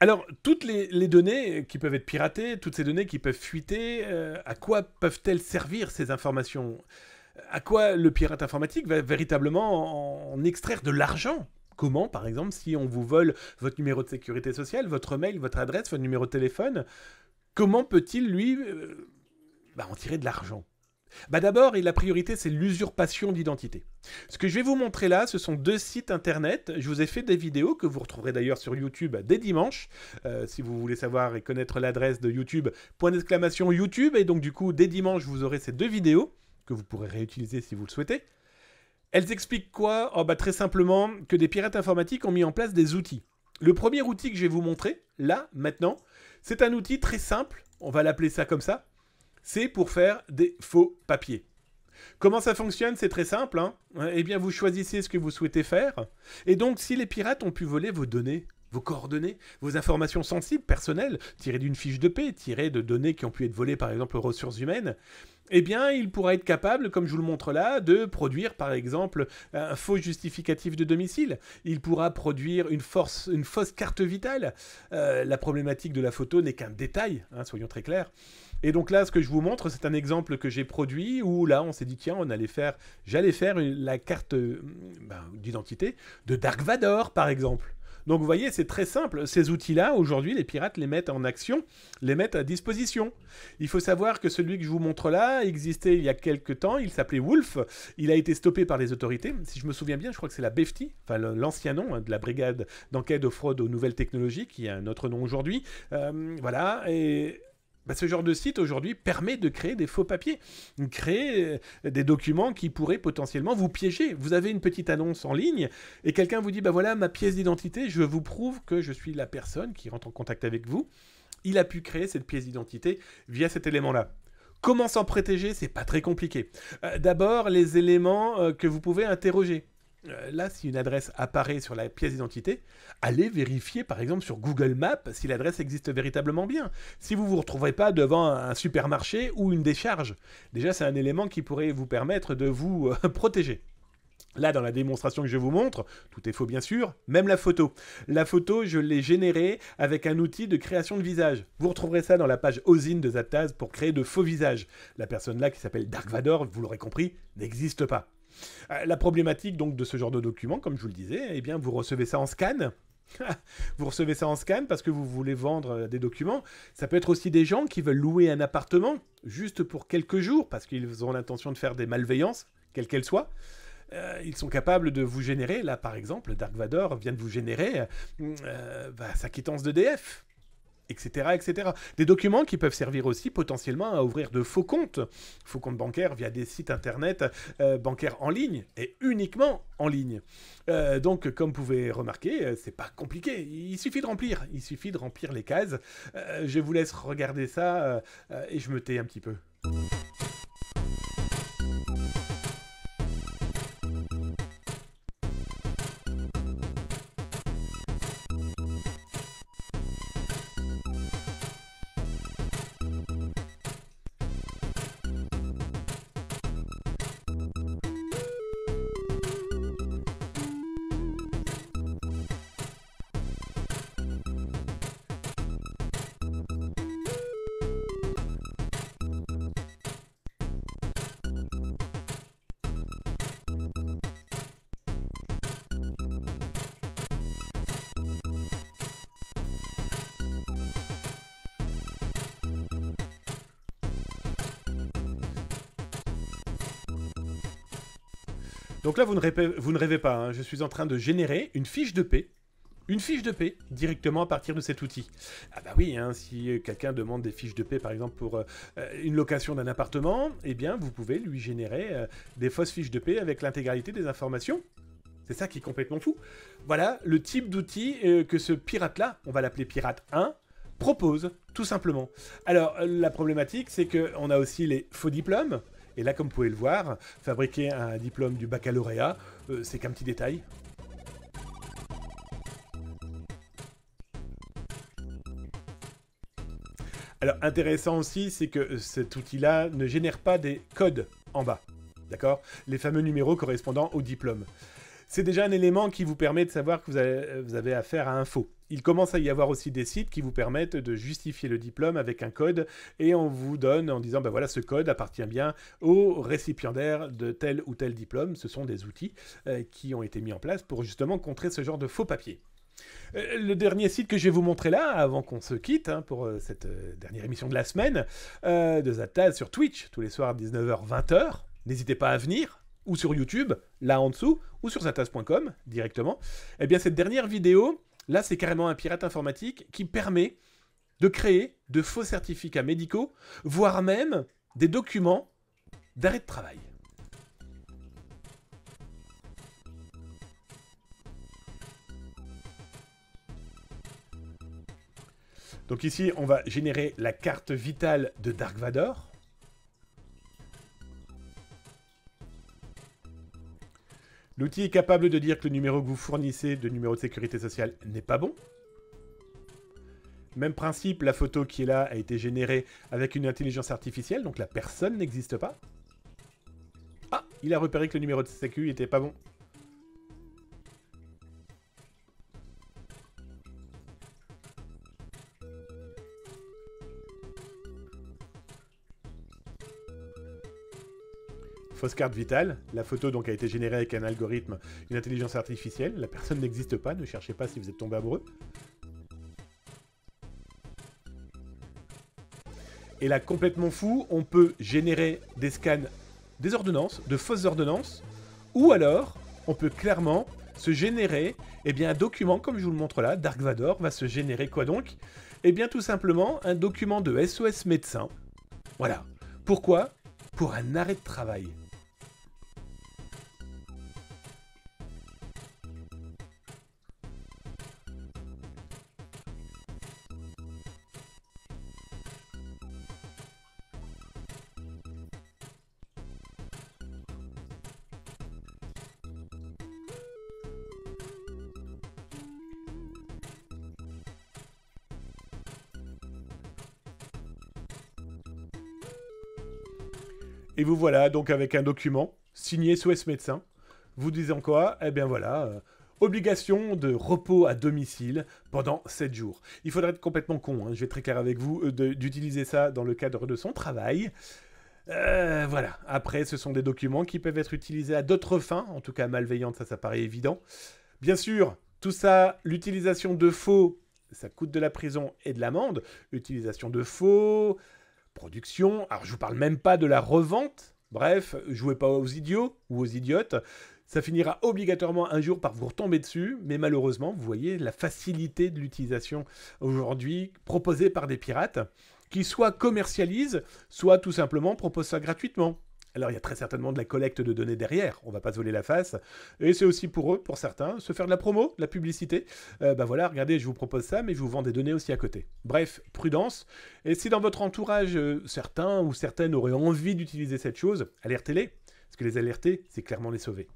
Alors, toutes les données qui peuvent être piratées, toutes ces données qui peuvent fuiter, à quoi peuvent-elles servir ces informations? À quoi le pirate informatique va véritablement en extraire de l'argent? Comment, par exemple, si on vous vole votre numéro de sécurité sociale, votre mail, votre adresse, votre numéro de téléphone, comment peut-il, lui, en tirer de l'argent? Bah d'abord, et la priorité, c'est l'usurpation d'identité. Ce que je vais vous montrer là, ce sont deux sites internet. Je vous ai fait des vidéos que vous retrouverez d'ailleurs sur YouTube dès dimanche. Si vous voulez savoir et connaître l'adresse de YouTube, point d'exclamation YouTube. Et donc du coup, dès dimanche, vous aurez ces deux vidéos que vous pourrez réutiliser si vous le souhaitez. Elles expliquent quoi? Oh bah très simplement que des pirates informatiques ont mis en place des outils. Le premier outil que je vais vous montrer, là, maintenant, c'est un outil très simple. On va l'appeler ça comme ça. C'est pour faire des faux papiers. Comment ça fonctionne? C'est très simple. Hein, eh bien, vous choisissez ce que vous souhaitez faire. Et donc, si les pirates ont pu voler vos données, vos coordonnées, vos informations sensibles, personnelles, tirées d'une fiche de paie, tirées de données qui ont pu être volées, par exemple, aux ressources humaines, eh bien, il pourra être capable, comme je vous le montre là, de produire, par exemple, un faux justificatif de domicile. Il pourra produire une fausse carte vitale. La problématique de la photo n'est qu'un détail, hein, soyons très clairs. Et donc là, ce que je vous montre, c'est un exemple que j'ai produit où là, on s'est dit, tiens, j'allais faire la carte d'identité de Dark Vador, par exemple. Donc vous voyez, c'est très simple. Ces outils-là, aujourd'hui, les pirates les mettent en action, les mettent à disposition. Il faut savoir que celui que je vous montre là existait il y a quelques temps. Il s'appelait Wolf. Il a été stoppé par les autorités. Si je me souviens bien, je crois que c'est la BEFTI, enfin l'ancien nom de la brigade d'enquête aux fraudes aux nouvelles technologies, qui a un autre nom aujourd'hui. Voilà. Et ce genre de site aujourd'hui permet de créer des faux papiers, créer des documents qui pourraient potentiellement vous piéger. Vous avez une petite annonce en ligne et quelqu'un vous dit bah voilà ma pièce d'identité, je vous prouve que je suis la personne qui rentre en contact avec vous. Il a pu créer cette pièce d'identité via cet élément-là. Comment s'en protéger? C'est pas très compliqué. D'abord, les éléments que vous pouvez interroger. Là, si une adresse apparaît sur la pièce d'identité, allez vérifier par exemple sur Google Maps si l'adresse existe véritablement bien. Si vous ne vous retrouverez pas devant un supermarché ou une décharge, déjà c'est un élément qui pourrait vous permettre de vous protéger. Là, dans la démonstration que je vous montre, tout est faux bien sûr, même la photo. La photo, je l'ai générée avec un outil de création de visage. Vous retrouverez ça dans la page OSINT de Zaptaz pour créer de faux visages. La personne là qui s'appelle Dark Vador, vous l'aurez compris, n'existe pas. La problématique donc de ce genre de document, comme je vous le disais, eh bien vous recevez ça en scan. Vous recevez ça en scan parce que vous voulez vendre des documents. Ça peut être aussi des gens qui veulent louer un appartement juste pour quelques jours parce qu'ils ont l'intention de faire des malveillances, quelles qu'elles soient. Ils sont capables de vous générer, là par exemple, Dark Vador vient de vous générer sa quittance d'EDF. Etc., etc. Des documents qui peuvent servir aussi potentiellement à ouvrir de faux comptes bancaires via des sites internet bancaires en ligne et uniquement en ligne. Donc, comme vous pouvez remarquer, c'est pas compliqué. Il suffit de remplir les cases. Je vous laisse regarder ça et je me tais un petit peu. Donc là, vous ne rêvez pas, hein. Je suis en train de générer une fiche de paie directement à partir de cet outil. Ah bah oui, hein, si quelqu'un demande des fiches de paie, par exemple, pour une location d'un appartement, eh bien, vous pouvez lui générer des fausses fiches de paie avec l'intégralité des informations. C'est ça qui est complètement fou. Voilà le type d'outil que ce pirate-là, on va l'appeler Pirate 1, propose, tout simplement. Alors, la problématique, c'est qu'on a aussi les faux diplômes. Et là, comme vous pouvez le voir, fabriquer un diplôme du baccalauréat, c'est qu'un petit détail. Alors, intéressant aussi, c'est que cet outil-là ne génère pas des codes en bas. D'accord? Les fameux numéros correspondant au diplôme. c'est déjà un élément qui vous permet de savoir que vous avez affaire à un faux. Il commence à y avoir aussi des sites qui vous permettent de justifier le diplôme avec un code et on vous donne en disant ben voilà, ce code appartient bien au récipiendaire de tel ou tel diplôme. Ce sont des outils qui ont été mis en place pour justement contrer ce genre de faux papiers. Le dernier site que je vais vous montrer là, avant qu'on se quitte, pour cette dernière émission de la semaine, de Zaptaz sur Twitch, tous les soirs à 19h-20h. N'hésitez pas à venir, ou sur YouTube, là en dessous, ou sur zaptaz.com directement. Eh bien, cette dernière vidéo, là, c'est carrément un pirate informatique qui permet de créer de faux certificats médicaux, voire même des documents d'arrêt de travail. Donc ici, on va générer la carte vitale de Dark Vador. L'outil est capable de dire que le numéro que vous fournissez de numéro de sécurité sociale n'est pas bon. Même principe, la photo qui est là a été générée avec une intelligence artificielle, donc la personne n'existe pas. Ah, il a repéré que le numéro de sécu n'était pas bon. Fausse carte vitale, la photo donc a été générée avec un algorithme, une intelligence artificielle, la personne n'existe pas, ne cherchez pas si vous êtes tombé amoureux. Et là, complètement fou, on peut générer des scans, des ordonnances, de fausses ordonnances, ou alors, on peut clairement se générer un document, comme je vous le montre là, Dark Vador va se générer quoi donc? Eh bien tout simplement, un document de SOS médecin. Voilà. Pourquoi? Pour un arrêt de travail. Et vous voilà donc avec un document signé SOS médecin, vous disant quoi? Eh bien voilà, obligation de repos à domicile pendant 7 jours. Il faudrait être complètement con, je vais être très clair avec vous, d'utiliser ça dans le cadre de son travail. Voilà, après ce sont des documents qui peuvent être utilisés à d'autres fins, en tout cas malveillantes, ça paraît évident. Bien sûr, tout ça, l'utilisation de faux, ça coûte de la prison et de l'amende. Utilisation de faux... production, alors je vous parle même pas de la revente, bref, jouez pas aux idiots ou aux idiotes, ça finira obligatoirement un jour par vous retomber dessus, mais malheureusement, vous voyez la facilité de l'utilisation aujourd'hui proposée par des pirates, qui soit commercialisent, soit tout simplement proposent ça gratuitement. Alors il y a très certainement de la collecte de données derrière, on va pas se voler la face, et c'est aussi pour eux, pour certains, se faire de la promo, de la publicité. Voilà, regardez, je vous propose ça, mais je vous vends des données aussi à côté. Bref, prudence, et si dans votre entourage, certains ou certaines auraient envie d'utiliser cette chose, alertez-les, parce que les alerter, c'est clairement les sauver.